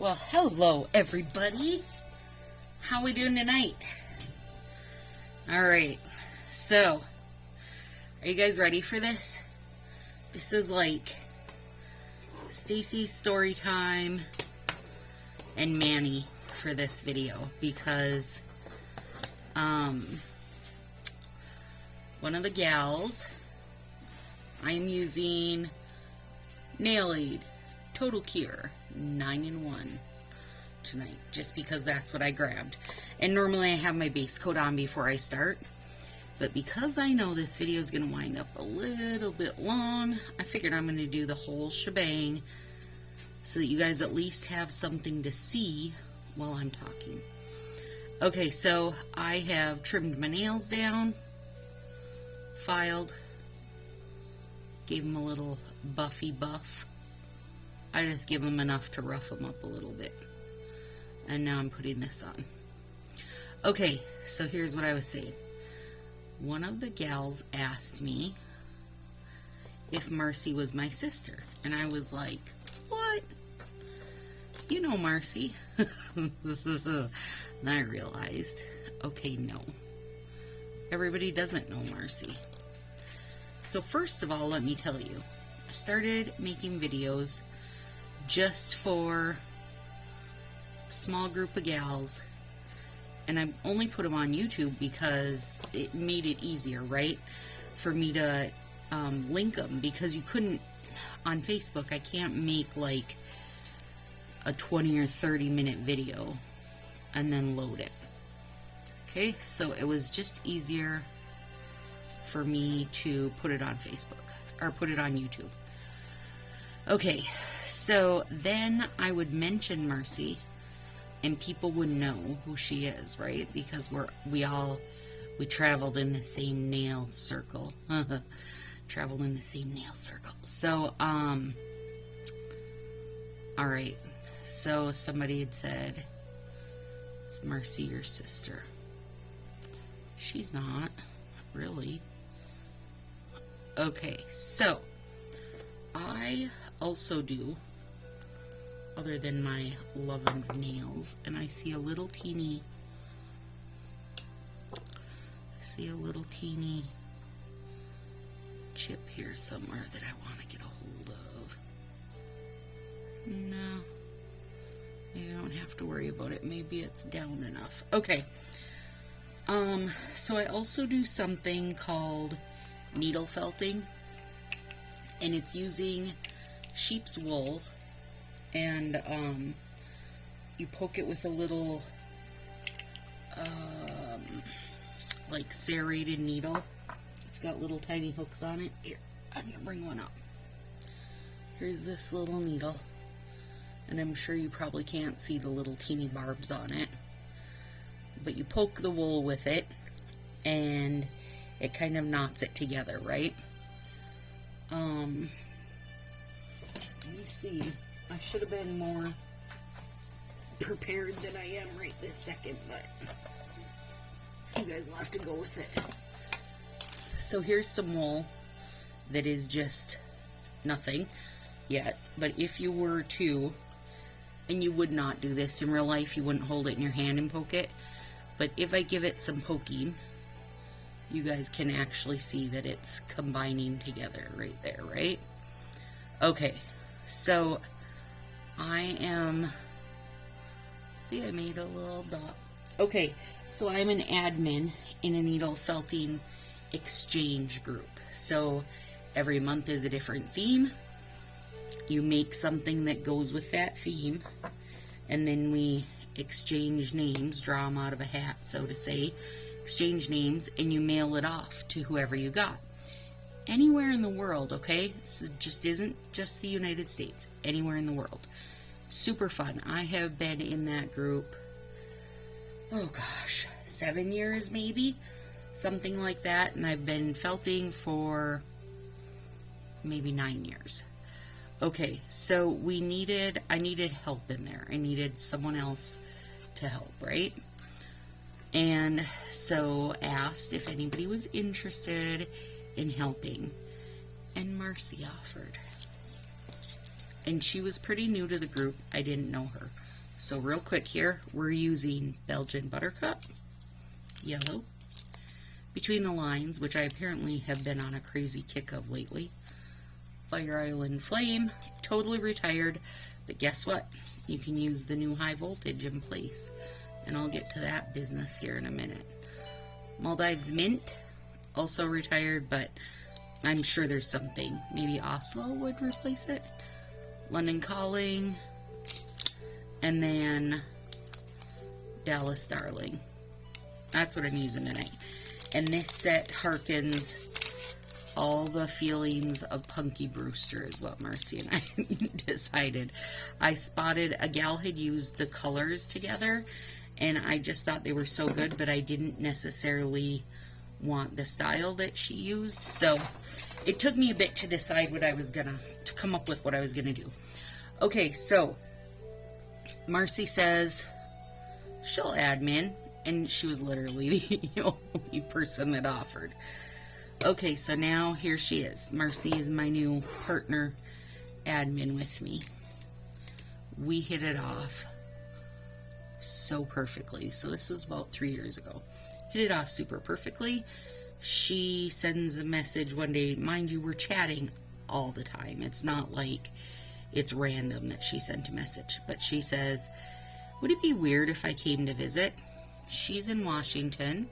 Well, hello everybody. How we doing tonight? Alright, so, are you guys ready for this? This is like Stacy's story time and Manny for this video because one of the gals, I am using Nail Aid Total Cure 9-in-1 tonight, just because that's what I grabbed. And normally I have my base coat on before I start, but because I know this video is going to wind up a little bit long, I figured I'm going to do the whole shebang so that you guys at least have something to see while I'm talking. Okay, so I have trimmed my nails down, filed, gave them a little buffy buff. I just give them enough to rough them up a little bit. And now I'm putting this on. Okay, so here's what I was saying. One of the gals asked me if Marcee was my sister. And I was like, what? You know Marcee. And I realized, okay, no. Everybody doesn't know Marcee. So first of all, let me tell you, I started making videos just for a small group of gals, and I only put them on YouTube because it made it easier, right, for me to link them, because you couldn't, on Facebook, I can't make like a 20 or 30 minute video and then load it. Okay, so it was just easier for me to put it on Facebook, or put it on YouTube. Okay, so then I would mention Marcee, and people would know who she is, right? Because we traveled in the same nail circle. Traveled in the same nail circle. So, alright, so somebody had said, is Marcee your sister? She's not, really. Okay, so I also do, other than my love of nails, and I see a little teeny chip here somewhere that I want to get a hold of. No, maybe I don't have to worry about it. Maybe it's down enough. Okay. So I also do something called needle felting, and it's using sheep's wool, and you poke it with a little like serrated needle. It's got little tiny hooks on it. Here, I'm gonna bring one up. Here's this little needle, and I'm sure you probably can't see the little teeny barbs on it, but you poke the wool with it and it kind of knots it together, right? Let me see. I should have been more prepared than I am right this second, but you guys will have to go with it. So here's some wool that is just nothing yet, but if you were to, and you would not do this in real life, you wouldn't hold it in your hand and poke it, but if I give it some poking, you guys can actually see that it's combining together right there, right? Okay, so I made a little dot. Okay, so I'm an admin in a needle felting exchange group. So every month is a different theme. You make something that goes with that theme, and then we exchange names, draw them out of a hat, so to say, exchange names, and you mail it off to whoever you got. Anywhere in the world, okay? This just isn't just the United States. Anywhere in the world. Super fun. I have been in that group, oh gosh, 7 years maybe? Something like that. And I've been felting for maybe 9 years. Okay, so I needed help in there. I needed someone else to help, right? And so asked if anybody was interested in helping, and Marcee offered. And she was pretty new to the group. I didn't know her. So real quick here, we're using Belgian Buttercup, yellow, Between the Lines, which I apparently have been on a crazy kick of lately, Fire Island Flame, totally retired, but guess what? You can use the new high voltage in place, and I'll get to that business here in a minute. Maldives Mint, also retired, but I'm sure there's something. Maybe Oslo would replace it. London Calling, and then Dallas Darling. That's what I'm using tonight. And this set harkens all the feelings of Punky Brewster is what Marcee and I decided. I spotted a gal had used the colors together, and I just thought they were so good, but I didn't necessarily want the style that she used. So it took me a bit to decide what I was to come up with what I was gonna do. Okay, so Marcee says she'll admin, and she was literally the only person that offered. Okay, so now here she is. Marcee is my new partner admin with me. We hit it off so perfectly. So this was about 3 years ago. Hit it off super perfectly. She sends a message one day. Mind you, we're chatting all the time. It's not like it's random that she sent a message. But she says, would it be weird if I came to visit? She's in Washington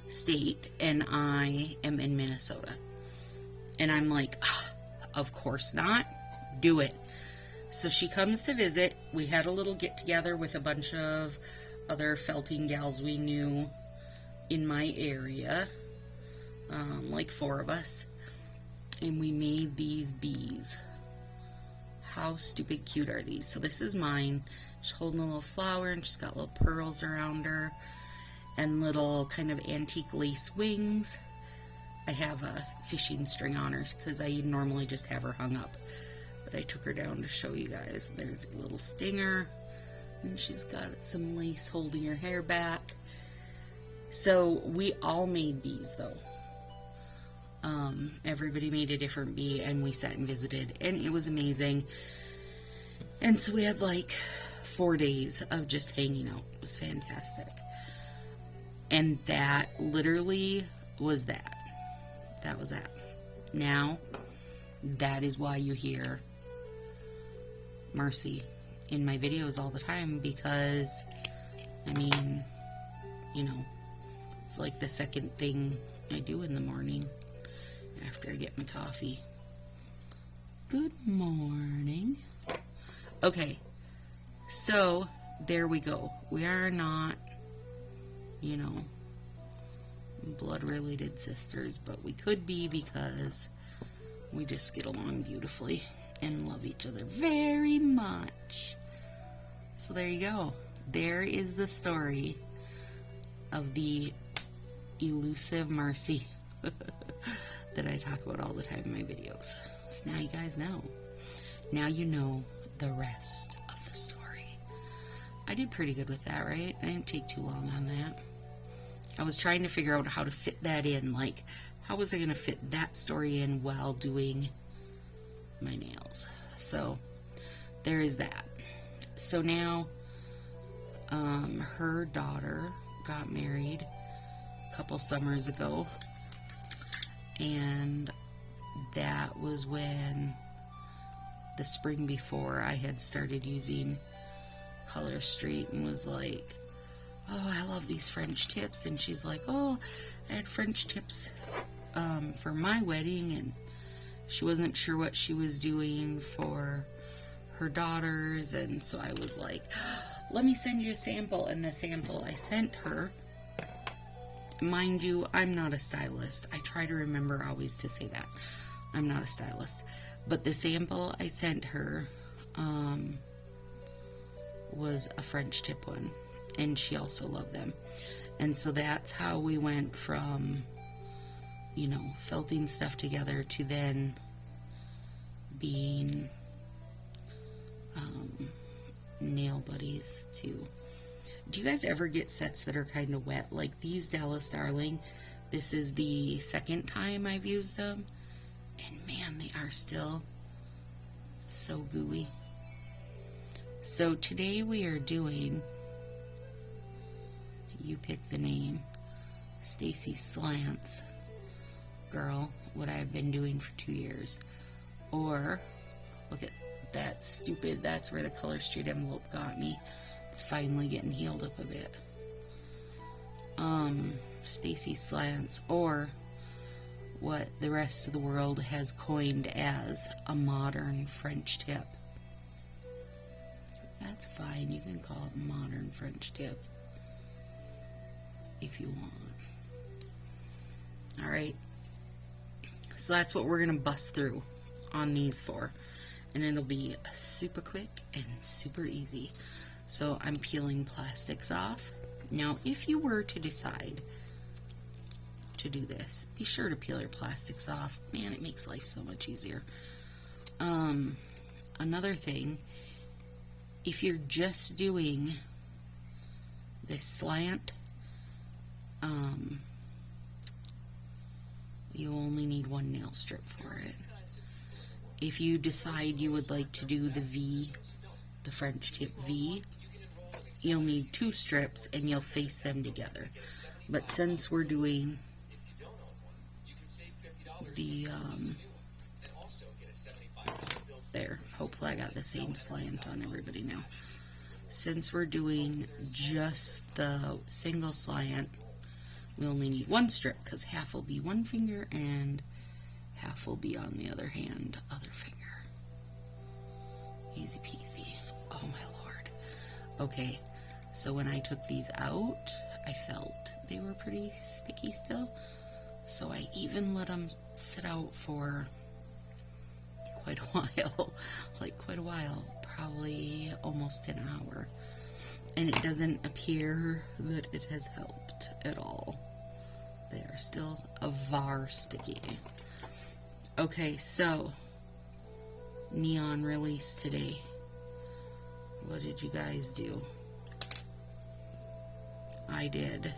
State, and I am in Minnesota. And I'm like, of course not. Do it. So she comes to visit. We had a little get together with a bunch of other felting gals we knew in my area, like 4 of us, and we made these bees. How stupid cute are these? So this is mine. She's holding a little flower, and she's got little pearls around her and little kind of antique lace wings. I have a fishing string on her because I normally just have her hung up, but I took her down to show you guys. There's a little stinger, and she's got some lace holding her hair back. So we all made bees though. Everybody made a different bee, and we sat and visited, and it was amazing. And so we had like 4 days of just hanging out. It was fantastic. And that literally was that. That was that. Now, that is why you hear Marcee in my videos all the time, because, I mean, you know, it's like the second thing I do in the morning after I get my coffee. Good morning. Okay, so there we go. We are not, you know, blood-related sisters, but we could be because we just get along beautifully and love each other very much. So there you go. There is the story of the elusive Marcee that I talk about all the time in my videos. So now you guys know. Now you know the rest of the story. I did pretty good with that, right? I didn't take too long on that. I was trying to figure out how to fit that in. Like, how was I going to fit that story in while doing my nails? So, there is that. So now, her daughter got married a couple summers ago. And that was when, the spring before, I had started using Color Street and was like, oh, I love these French tips. And she's like, oh, I had French tips for my wedding, and she wasn't sure what she was doing for her daughters. And so I was like, let me send you a sample. And the sample I sent her, mind you, I'm not a stylist. I try to remember always to say that. I'm not a stylist. But the sample I sent her was a French tip one. And she also loved them. And so that's how we went from, you know, felting stuff together to then being nail buddies too. Do you guys ever get sets that are kind of wet? Like these Dallas Darling, this is the second time I've used them, and man, they are still so gooey. So today we are doing, you pick the name, Stacy Slants, girl, what I've been doing for 2 years. Or, look at that stupid, that's where the Color Street envelope got me. It's finally getting healed up a bit. Stacy Slants, or what the rest of the world has coined as a modern French tip. That's fine, you can call it modern French tip if you want. Alright, so that's what we're going to bust through on these four, and it'll be super quick and super easy. So I'm peeling plastics off. Now if you were to decide to do this, be sure to peel your plastics off. Man, it makes life so much easier. Another thing, if you're just doing this slant, you only need one nail strip for it. If you decide you would like to do the V, the French tip V, you'll need 2 strips and you'll face them together. But since we're doing the, there, hopefully I got the same slant on everybody now. Since we're doing just the single slant, we only need 1 strip, because half will be one finger and half will be on the other hand, other finger. Easy peasy. Oh my lord. Okay, so when I took these out, I felt they were pretty sticky still. So I even let them sit out for quite a while. Like quite a while. Probably almost an hour. And it doesn't appear that it has helped at all. They are still a var sticky. Okay, so neon release today. What did you guys do? I did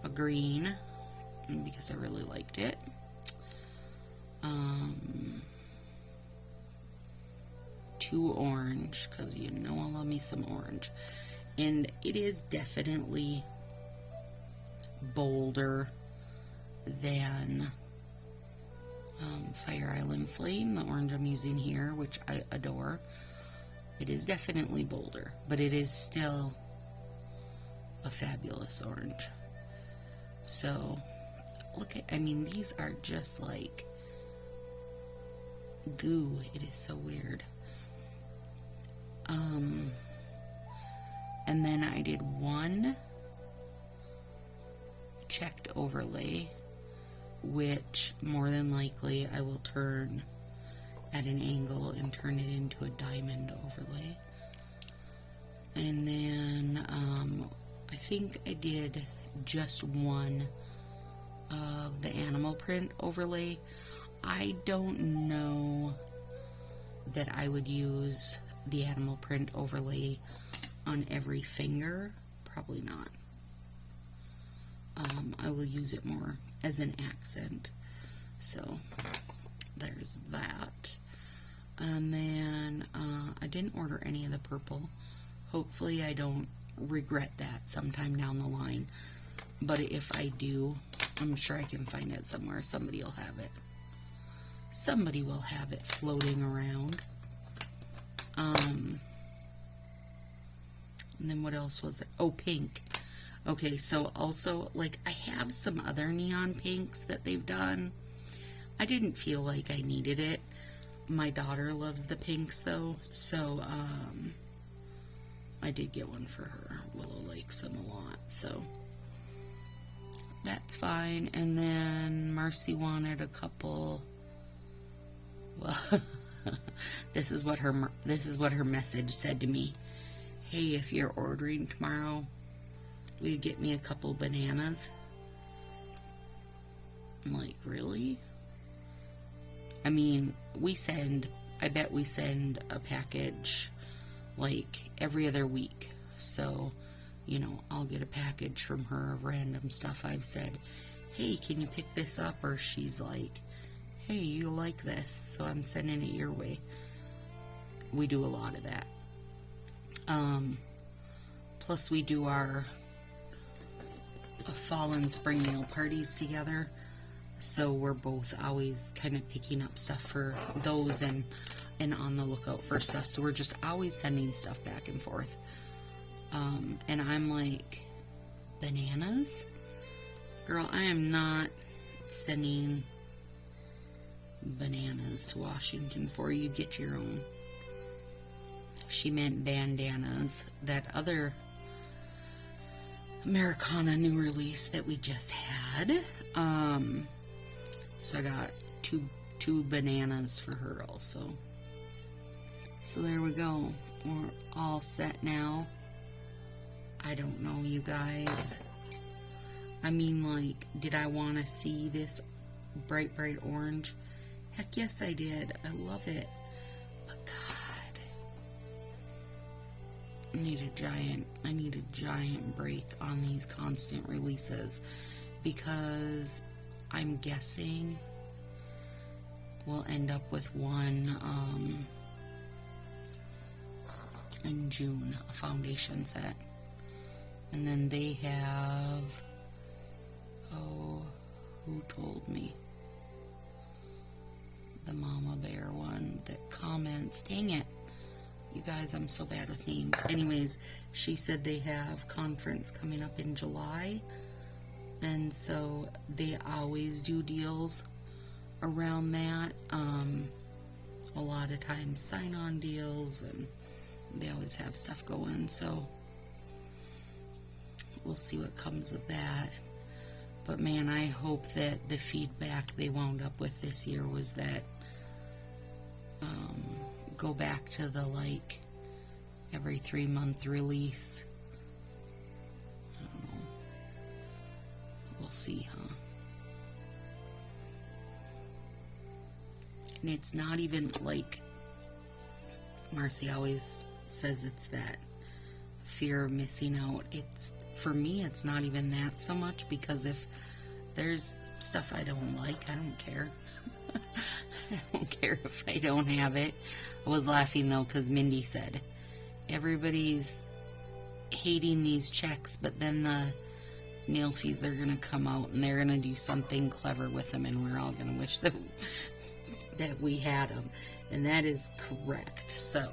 a green because I really liked it. 2 orange, because you know I love me some orange. And it is definitely bolder than Fire Island Flame, the orange I'm using here, which I adore. It is definitely bolder, but it is still a fabulous orange. So, look at, I mean, these are just like goo. It is so weird. And then I did 1 checked overlay, which more than likely I will turn at an angle and turn it into a diamond overlay. And then I think I did just 1 of the animal print overlay. I don't know that I would use the animal print overlay on every finger. Probably not. I will use it more as an accent. So there's that. And then I didn't order any of the purple. Hopefully I don't regret that sometime down the line. But if I do, I'm sure I can find it somewhere. Somebody will have it. Somebody will have it floating around. And then what else was there? Oh, pink. Okay, so also, like, I have some other neon pinks that they've done. I didn't feel like I needed it. My daughter loves the pinks, though, so, I did get one for her. Willow likes them a lot, so that's fine. And then Marcee wanted a couple, well, this is what her message said to me. Hey, if you're ordering tomorrow, will you get me a couple bananas? I'm like, really? I mean, I bet we send a package like every other week. So, you know, I'll get a package from her of random stuff. I've said, hey, can you pick this up? Or she's like, hey, you like this, so I'm sending it your way. We do a lot of that. Plus we do our fall and spring nail parties together, so we're both always kind of picking up stuff for those and on the lookout for stuff, so we're just always sending stuff back and forth. And I'm like, bananas? Girl, I am not sending bananas to Washington for you. Get your own. She meant bandanas, that other Americana new release that we just had. So I got two bananas for her also. So there we go. We're all set now. I don't know, you guys. I mean, like, did I want to see this bright orange? Heck yes I did. I love it. But God, I need a giant break on these constant releases, because I'm guessing we'll end up with one in June, a foundation set. And then they have, oh, who told me? The Mama Bear one that comments. Dang it. You guys, I'm so bad with names. Anyways, she said they have conference coming up in July. And so they always do deals around that. A lot of times sign-on deals, and they always have stuff going. So we'll see what comes of that. But man, I hope that the feedback they wound up with this year was that go back to the like every 3-month release. I don't know. We'll see, huh? And it's not even like Marcee always says, it's that fear of missing out. It's, for me, it's not even that so much, because if there's stuff I don't like, I don't care. I don't care if I don't have it. I was laughing though, because Mindy said everybody's hating these checks, but then the nail fees are gonna come out and they're gonna do something clever with them, and we're all gonna wish that we had them. And that is correct. So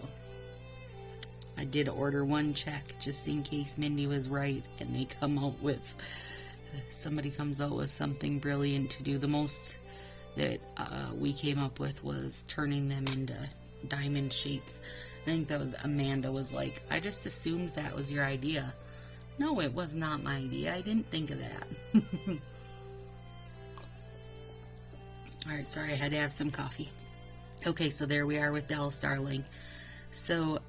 I did order one check just in case Mindy was right and they come out with, somebody comes out with something brilliant to do. The most that we came up with was turning them into diamond shapes. I think that was, Amanda was like, I just assumed that was your idea. No, it was not my idea. I didn't think of that. Alright, sorry, I had to have some coffee. Okay, so there we are with Dallas Darling. So,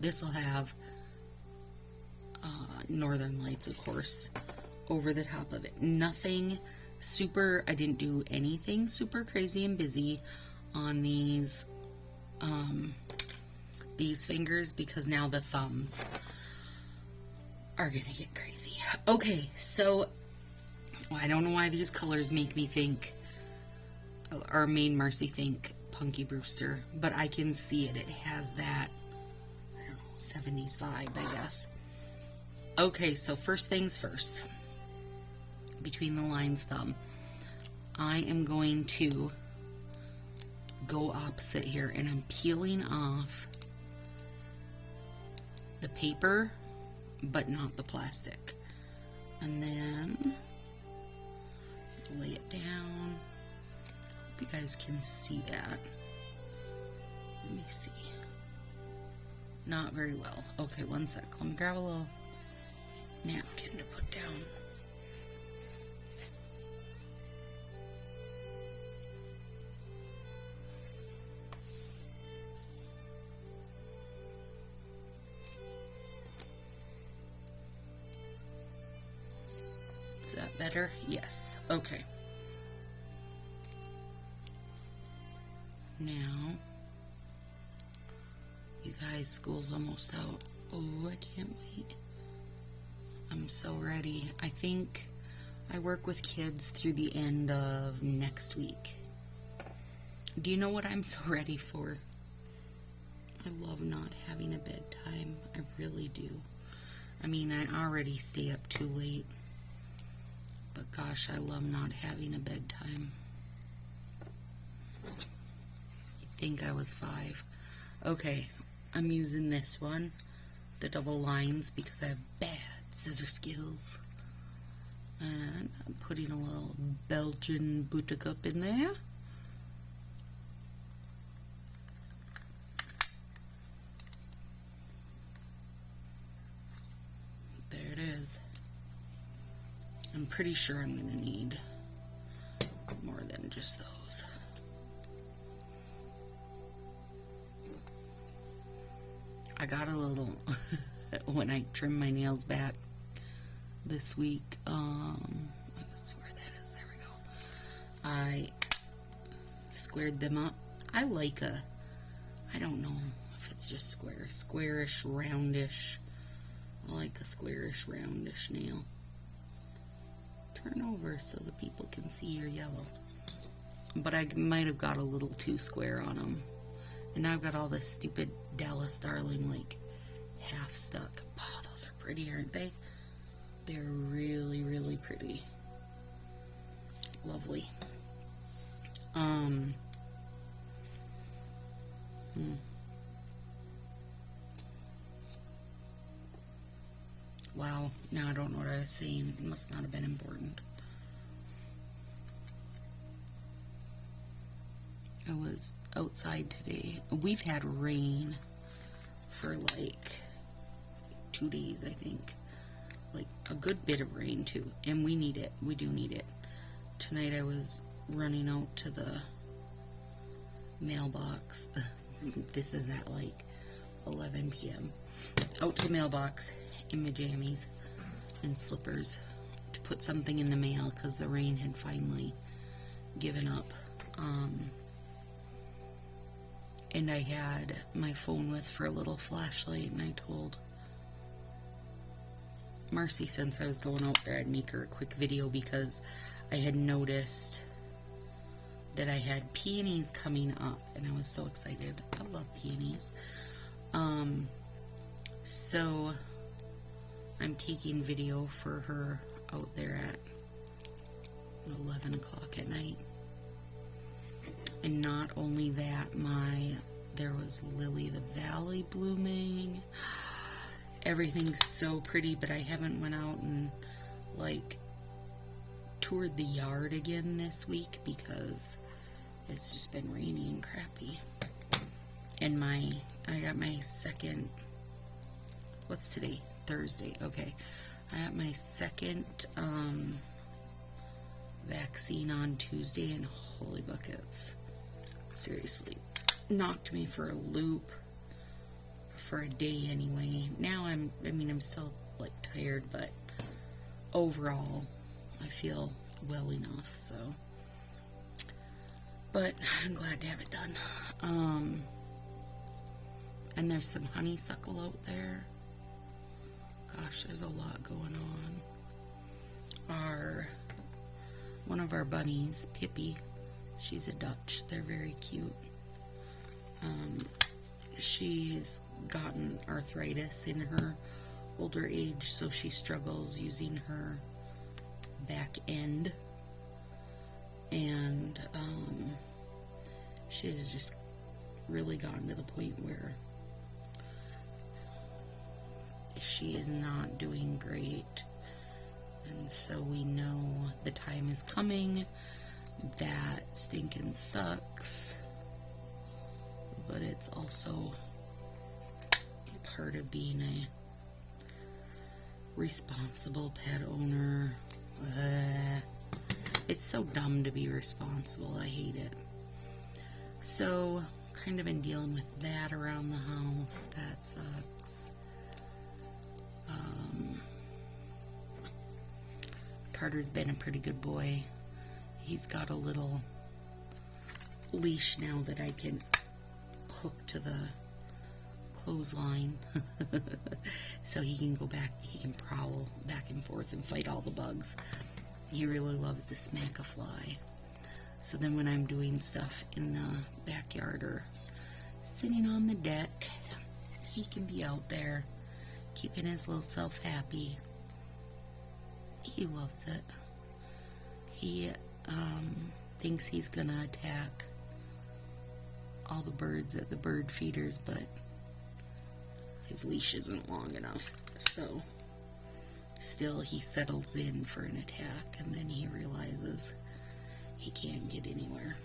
this will have Northern Lights, of course, over the top of it. Nothing super, I didn't do anything super crazy and busy on these fingers, because now the thumbs are gonna get crazy. Okay, so I don't know why these colors make me think, or made Marcee think Punky Brewster, but I can see it. It has that, I don't know, 70's vibe, I guess. Okay, so first things first. Between the lines thumb. I am going to go opposite here, and I'm peeling off the paper, but not the plastic. And then lay it down. Hope you guys can see that. Let me see. Not very well. Okay, one sec. Let me grab a little napkin to put down. Is that better? Yes. Okay. Now, you guys, school's almost out. Oh, I can't wait. I'm so ready. I think I work with kids through the end of next week. Do you know what I'm so ready for? I love love not having a bedtime. I really do. I mean, I already stay up too late. But gosh, I love not having a bedtime. You'd think I was 5. Okay, I'm using this one, the double lines, because I have bad scissor skills. And I'm putting a little Belgian buttercup in there. There it is. I'm pretty sure I'm going to need more than just those. I got a little, when I trimmed my nails back this week, let's see where that is, there we go. I squared them up. I like I don't know if it's just squarish, roundish. I like a squarish, roundish nail. Turn over so the people can see your yellow. But I might have got a little too square on them. And now I've got all this stupid Dallas Darling, like, half stuck. Oh, those are pretty, aren't they? They're really, really pretty. Lovely. Wow, now I don't know what I was saying. It must not have been important. I was outside today. We've had rain for like 2 days, I think. Like a good bit of rain too. And we need it. We do need it. Tonight I was running out to the mailbox. This is at like 11 p.m. Out to the mailbox in my jammies and slippers to put something in the mail because the rain had finally given up. And I had my phone with for a little flashlight, and I told Marcee, since I was going out there, I'd make her a quick video because I had noticed that I had peonies coming up, and I was so excited. I love peonies. So I'm taking video for her out there at 11 o'clock at night. And not only that, there was Lily the Valley blooming. Everything's so pretty, but I haven't went out and like toured the yard again this week because it's just been rainy and crappy. And I got my second, what's today? Thursday. Okay. I got my second vaccine on Tuesday, and holy buckets. Seriously, knocked me for a loop for a day anyway. Now I'm still like tired, but overall I feel well enough, so. But I'm glad to have it done. And there's some honeysuckle out there. Gosh, there's a lot going on. One of our bunnies, Pippi, she's a Dutch. They're very cute. She's gotten arthritis in her older age, so she struggles using her back end. And she's just really gotten to the point where she is not doing great. And so we know the time is coming. That stinking sucks. But it's also part of being a responsible pet owner. It's so dumb to be responsible. I hate it. So, kind of been dealing with that around the house. That sucks. Carter's been a pretty good boy. He's got a little leash now that I can hook to the clothesline. So he can go back, he can prowl back and forth and fight all the bugs. He really loves to smack a fly. So then when I'm doing stuff in the backyard or sitting on the deck, he can be out there keeping his little self happy. He loves it. He thinks he's gonna attack all the birds at the bird feeders, but his leash isn't long enough, so still he settles in for an attack, and then he realizes he can't get anywhere.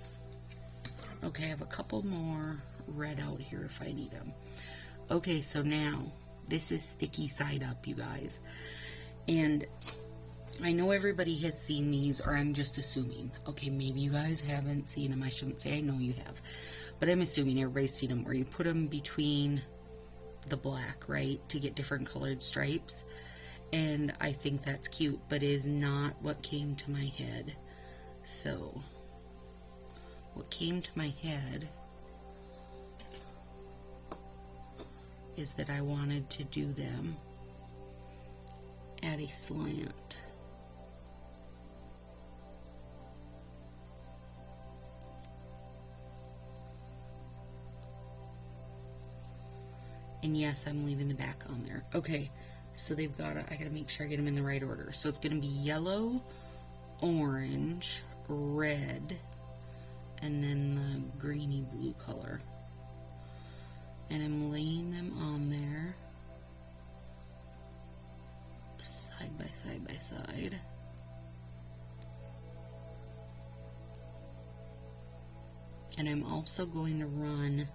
Okay, I have a couple more red out here if I need them. Okay, so now this is sticky side up, you guys, and I know everybody has seen these, or I'm just assuming. Okay, maybe you guys haven't seen them. I shouldn't say I know you have, but I'm assuming everybody's seen them, where you put them between the black, right, to get different colored stripes. And I think that's cute, but it is not what came to my head. So what came to my head is that I wanted to do them at a slant. And yes, I'm leaving the back on there. Okay, so they've got to, I gotta make sure I get them in the right order. So it's gonna be yellow, orange, red, and then the greeny blue color. And I'm laying them on there, side by side by side. And I'm also going to run,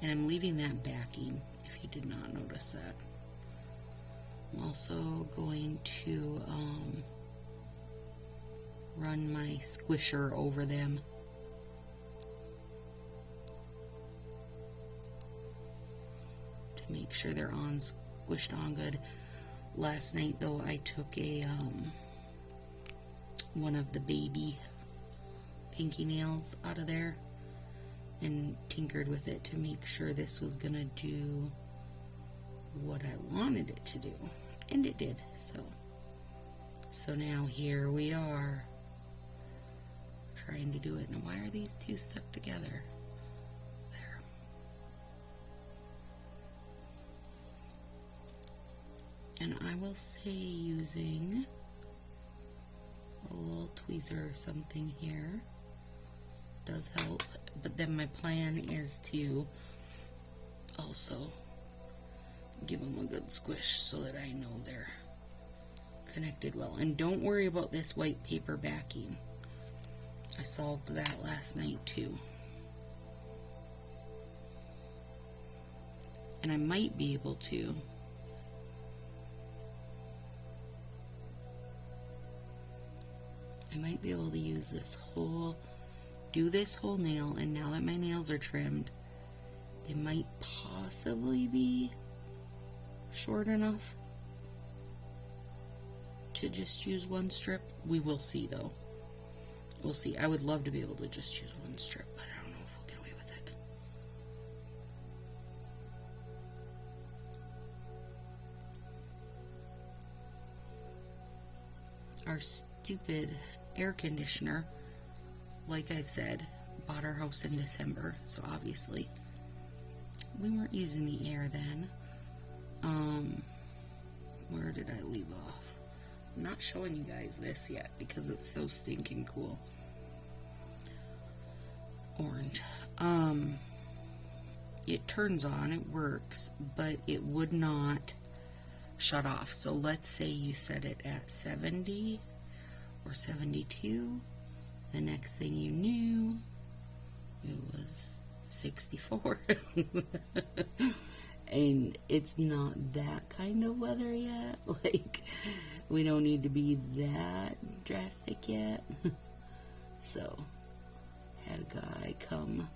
and I'm leaving that backing, if you did not notice that. I'm also going to run my squisher over them. To make sure they're on, squished on good. Last night though, I took a one of the baby pinky nails out of there and tinkered with it to make sure this was gonna do what I wanted it to do, and it did. So now here we are trying to do it. Now why are these two stuck together? There. And I will say, using a little tweezer or something here does help, but then my plan is to also give them a good squish so that I know they're connected well. And don't worry about this white paper backing. I solved that last night too. And I might be able to use this whole, do this whole nail, and now that my nails are trimmed, they might possibly be short enough to just use one strip. We will see though. We'll see. I would love to be able to just use one strip, but I don't know if we'll get away with it. Our stupid air conditioner, like I've said, bought our house in December, so obviously we weren't using the air then. Where did I leave off? I'm not showing you guys this yet because it's so stinking cool. Orange. It turns on, it works, but it would not shut off. So let's say you set it at 70 or 72. The next thing you knew, it was 64. And it's not that kind of weather yet. Like, we don't need to be that drastic yet. So, had a guy come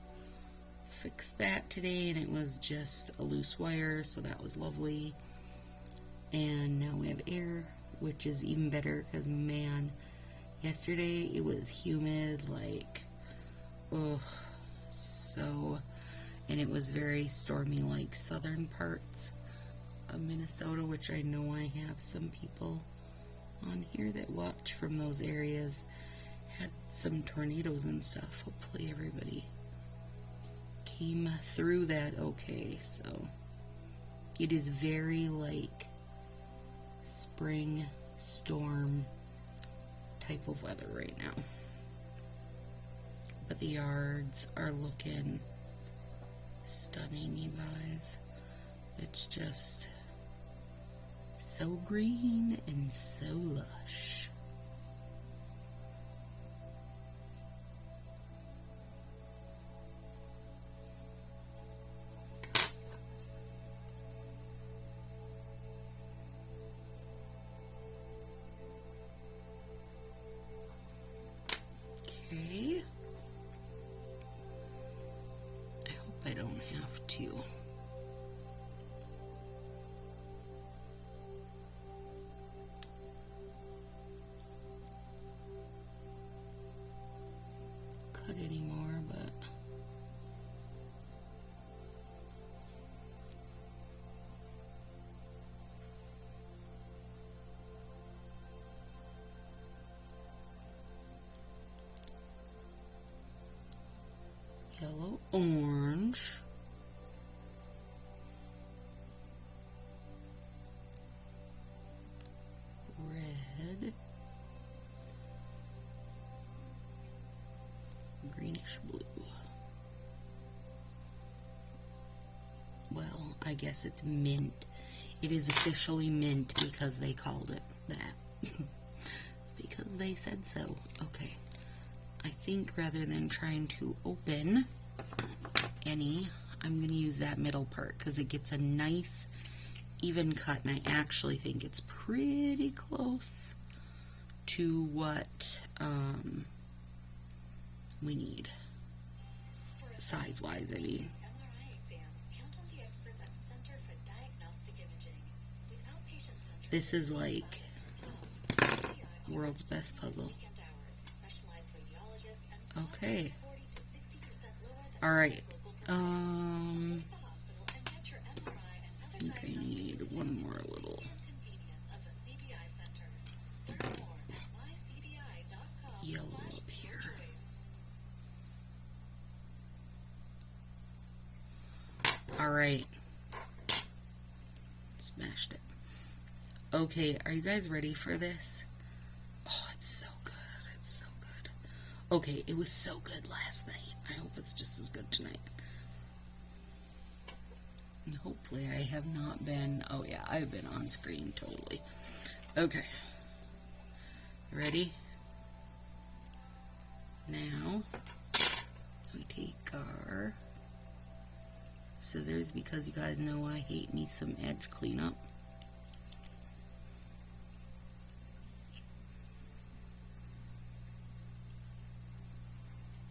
fix that today, and it was just a loose wire, so that was lovely. And now we have air, which is even better, because man, yesterday it was humid, like, oh, so, and it was very stormy, like southern parts of Minnesota, which I know I have some people on here that watch from those areas, had some tornadoes and stuff. Hopefully everybody came through that okay. So It is very like spring storm type of weather right now. But the yards are looking stunning, you guys. It's just so green and so lush. Okay. I hope I don't have to. Cut anymore, but yellow, orange, red, greenish blue. Well, I guess it's mint. It is officially mint because they called it that. Because they said so. Okay. I think rather than trying to open any, I'm going to use that middle part because it gets a nice even cut, and I actually think it's pretty close to what we need size-wise, I mean. This is like world's best puzzle. Okay. Alright. I think I need one more little yellow up here. Alright. Smashed it. Okay, are you guys ready for this? Oh, it's so good. It's so good. Okay, it was so good last night. I hope it's just as good tonight. And hopefully I have not been... Oh yeah, I've been on screen totally. Okay. Ready? Now, we take our scissors because you guys know I hate me some edge cleanup.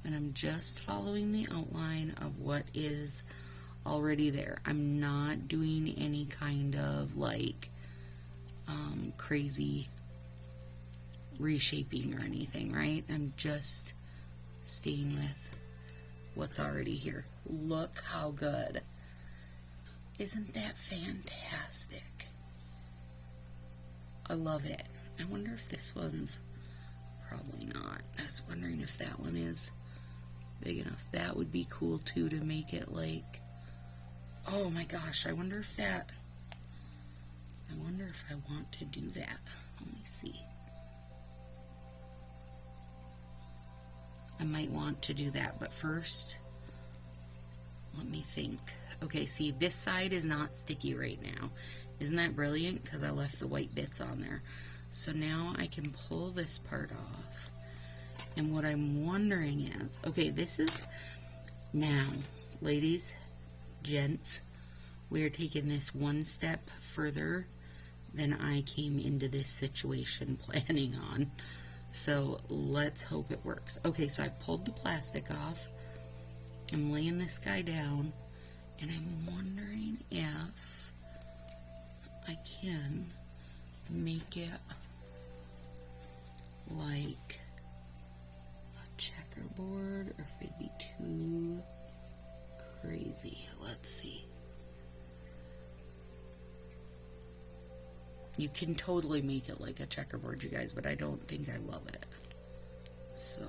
And I'm just following the outline of what is already there. I'm not doing any kind of like crazy reshaping or anything, right? I'm just staying with what's already here. Look how good. Isn't that fantastic? I love it. I wonder if this one's... Probably not. I was wondering if that one is big enough. That would be cool too, to make it like... Oh my gosh, I wonder if that... I wonder if I want to do that. Let me see. I might want to do that, but first, let me think. Okay, see, this side is not sticky right now. Isn't that brilliant? Because I left the white bits on there. So now I can pull this part off. And what I'm wondering is, okay, this is now, ladies, gents, we are taking this one step further than I came into this situation planning on. So let's hope it works. Okay, so I pulled the plastic off. I'm laying this guy down, and I'm wondering if I can make it like a checkerboard, or if it'd be too crazy. Let's see. You can totally make it like a checkerboard, you guys, but I don't think I love it. So,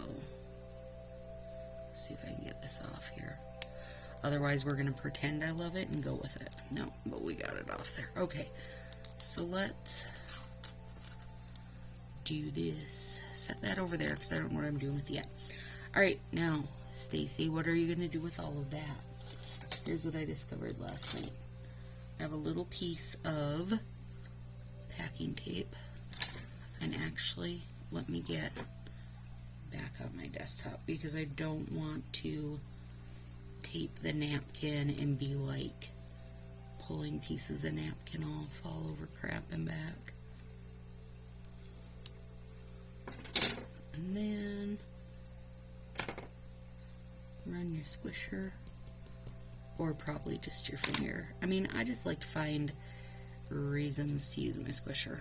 let's see if I can get this off here. Otherwise, we're going to pretend I love it and go with it. No, but we got it off there. Okay, so let's do this. Set that over there because I don't know what I'm doing with it yet. Alright, now, Stacy, what are you going to do with all of that? Here's what I discovered last night. I have a little piece of packing tape. And actually, let me get back on my desktop because I don't want to tape the napkin and be like pulling pieces of napkin all fall over crap and back. And then run your squisher, or probably just your finger. I mean, I just like to find reasons to use my squisher.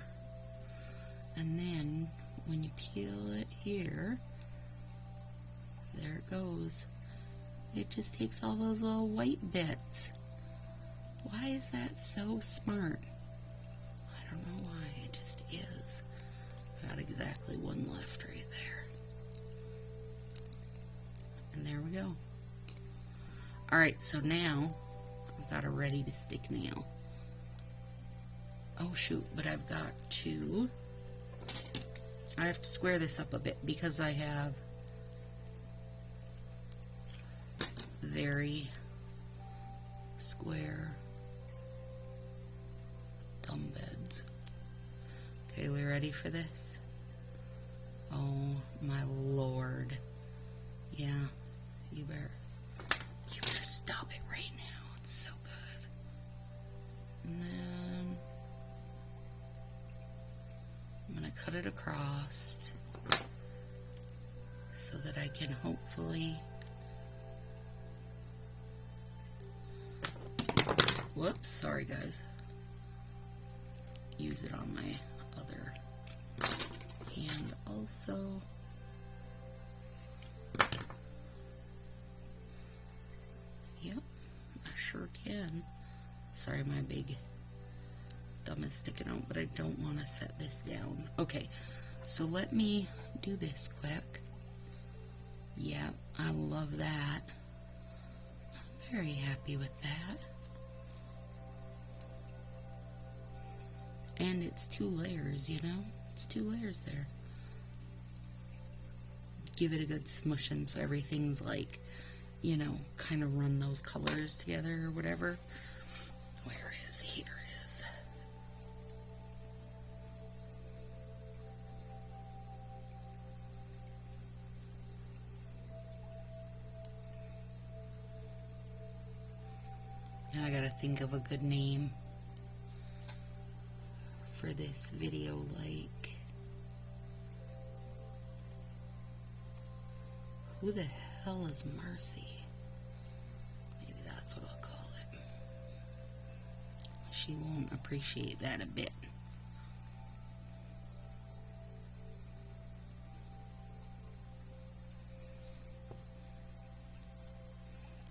And then when you peel it here, there it goes. It just takes all those little white bits. Why is that so smart? I don't know why, it just is. I got exactly one left right there. And there we go. Alright, so now I've got a ready to stick nail. Oh shoot, but I have to square this up a bit because I have very square thumb beds. Okay, we ready for this? Oh my lord. Yeah, you better stop it right now. It's so good. And then I'm going to cut it across so that I can hopefully... Whoops, sorry guys. Use it on my other hand also. Yep, I sure can. Sorry, my big thumb is sticking out, but I don't want to set this down. Okay, so let me do this quick. Yep, I love that. I'm very happy with that. And it's 2 layers, you know? It's 2 layers there. Give it a good smushing so everything's like, you know, kind of run those colors together or whatever. Where is? Here is. Now I gotta think of a good name for this video, like, who the hell is Marcee? Maybe that's what I'll call it. She won't appreciate that a bit.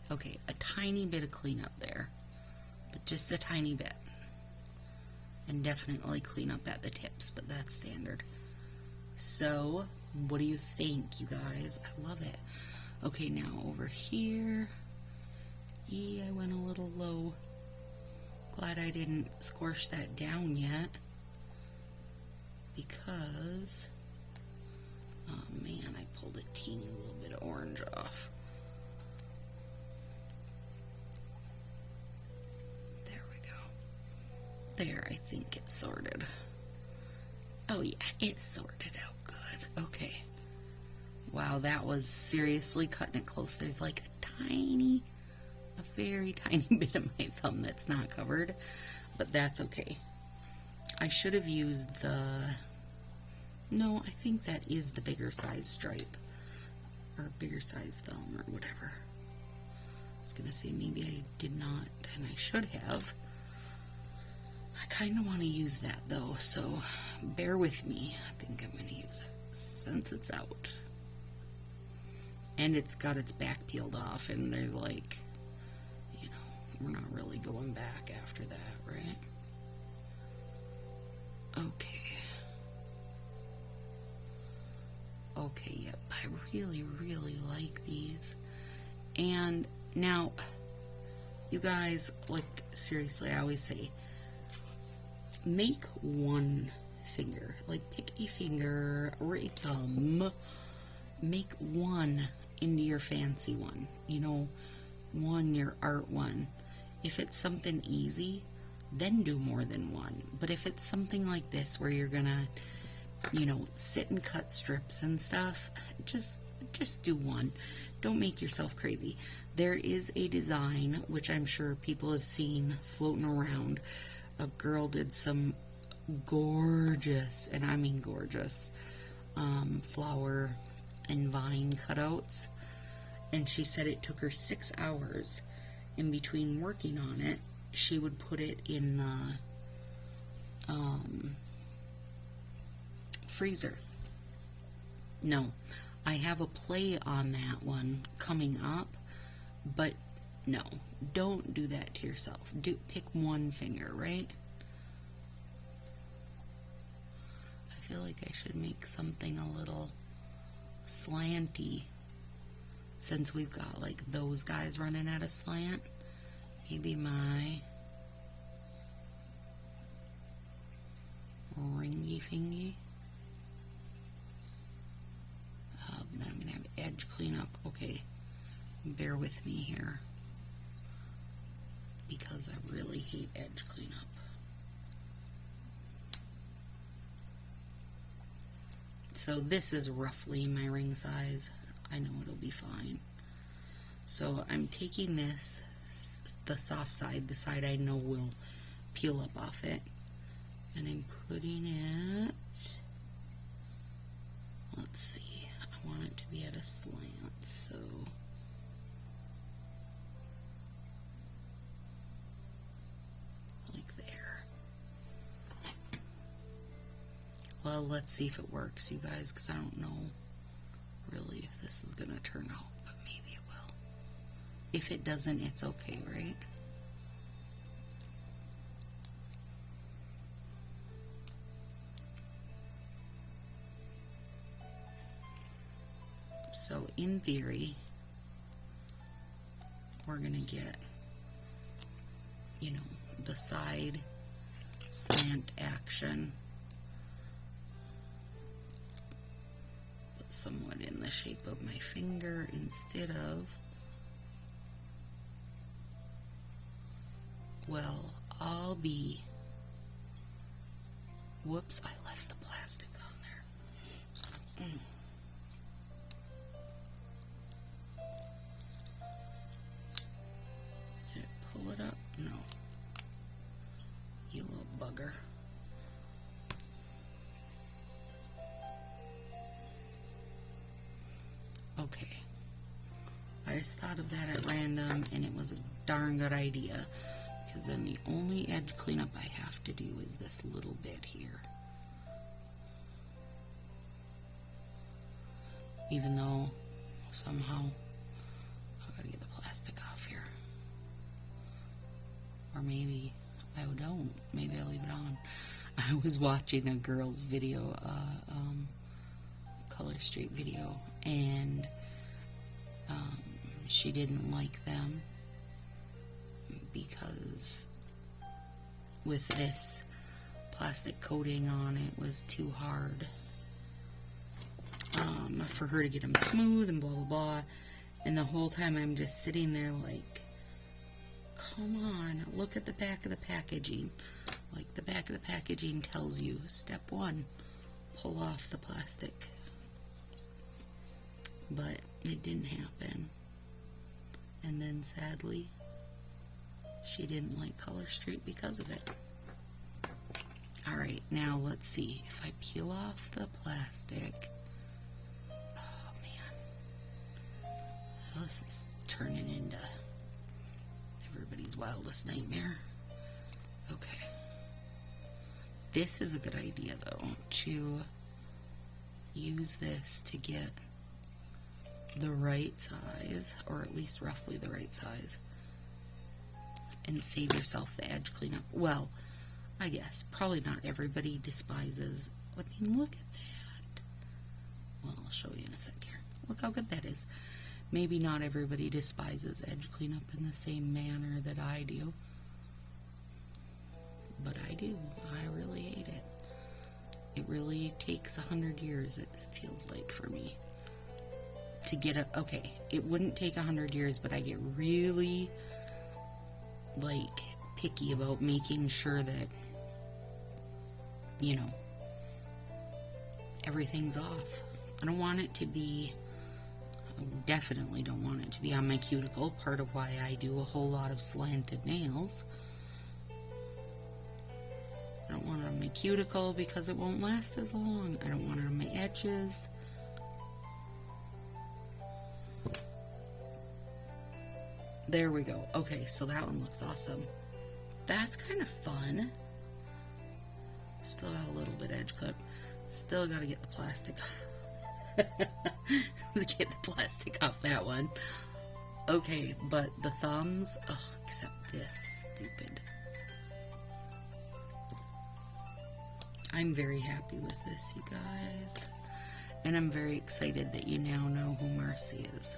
Okay, a tiny bit of cleanup there, but just a tiny bit. And definitely clean up at the tips, but that's standard. So, what do you think, you guys? I love it. Okay, now over here. I went a little low. Glad I didn't squash that down yet. Because, oh man, I pulled a teeny little bit of orange off. There, I think it's sorted. Oh yeah, it's sorted out good. Okay. Wow, that was seriously cutting it close. There's like a very tiny bit of my thumb that's not covered, but that's okay. I should have used no, I think that is the bigger size stripe, or bigger size thumb, or whatever. I was gonna say maybe I did not, and I should have. I kind of want to use that though, so bear with me. I think I'm going to use it since it's out. And it's got its back peeled off, and there's like, you know, we're not really going back after that, right? Okay. Okay, yep, I really, really like these. And now, You guys, like, seriously, I always say, make one finger. Like, pick a finger or a thumb. Make one into your fancy one. You know, one, your art one. If it's something easy, then do more than one. But if it's something like this where you're gonna, you know, sit and cut strips and stuff, just do one. Don't make yourself crazy. There is a design, which I'm sure people have seen floating around. A girl did some gorgeous, and I mean gorgeous, flower and vine cutouts. And she said it took her 6 hours. In between working on it, she would put it in the freezer. No, I have a play on that one coming up, but no, don't do that to yourself. Pick one finger, right? I feel like I should make something a little slanty, since we've got like those guys running at a slant. Maybe my ringy fingy. Then I'm going to have edge cleanup. Okay, bear with me here, because I really hate edge cleanup. So this is roughly my ring size. I know it'll be fine. So I'm taking this, the soft side, the side I know will peel up off it, and I'm putting it, let's see, I want it to be at a slant, so like there. Well, let's see if it works, you guys, because I don't know really if this is gonna turn out, but maybe it will. If it doesn't, it's okay, right? So in theory, we're gonna get, you know, the side slant action somewhat in the shape of my finger instead of, well, I'll be, whoops, I left the plastic on there. Did it pull it up? No. You little bugger. Okay, I just thought of that at random, and it was a darn good idea, because then the only edge cleanup I have to do is this little bit here. Even though somehow I gotta get the plastic off here, or maybe I don't. Maybe I'll leave it on. I was watching a girl's video, Color Street video, and she didn't like them because with this plastic coating on it was too hard for her to get them smooth and blah blah blah. And the whole time I'm just sitting there like, come on, look at the back of the packaging. Like, the back of the packaging tells you, step 1, pull off the plastic. But it didn't happen. And then sadly, she didn't like Color Street because of it. Alright, now let's see. If I peel off the plastic, oh man, this is turning into everybody's wildest nightmare. Okay. This is a good idea though, to use this to get the right size, or at least roughly the right size, and save yourself the edge cleanup. Well, I guess probably not everybody despises. I mean, look at that. Well, I'll show you in a sec here. Look how good that is. Maybe not everybody despises edge cleanup in the same manner that I do. But I do. I really hate it. It really takes 100 years, it feels like, for me. To get a... Okay, it wouldn't take 100 years, but I get really, like, picky about making sure that, you know, everything's off. I don't want it to be... I definitely don't want it to be on my cuticle. Part of why I do a whole lot of slanted nails. I don't want it on my cuticle because it won't last as long. I don't want it on my edges. There we go. Okay, so that one looks awesome. That's kind of fun. Still got a little bit edge clip. Still got to get the plastic get the plastic off that one. Okay, but the thumbs, except this, stupid. I'm very happy with this, you guys. And I'm very excited that you now know who Marcee is.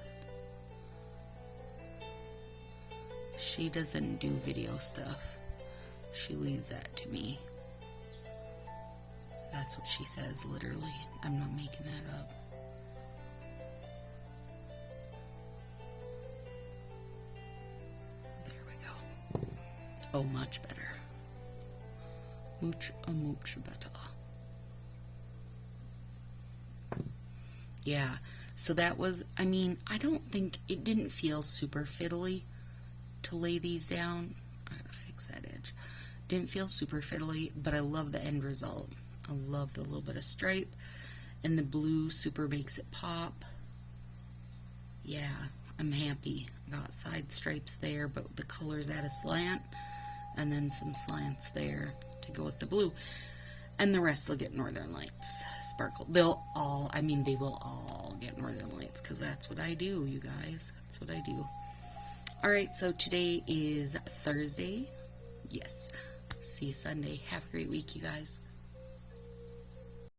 She doesn't do video stuff. She leaves that to me. That's what she says, literally. I'm not making that up. There we go. Oh, much better. Much better. Yeah, so that was, I mean, I don't think, it didn't feel super fiddly to lay these down. I gotta fix that edge. Didn't feel super fiddly, but I love the end result. I love the little bit of stripe, and the blue super makes it pop. Yeah, I'm happy. Got side stripes there, but the color's at a slant, and then some slants there to go with the blue. And the rest will get Northern Lights sparkle. They'll all, I mean, they will all get Northern Lights, because that's what I do, you guys. That's what I do. Alright, so today is Thursday. Yes. See you Sunday. Have a great week, you guys.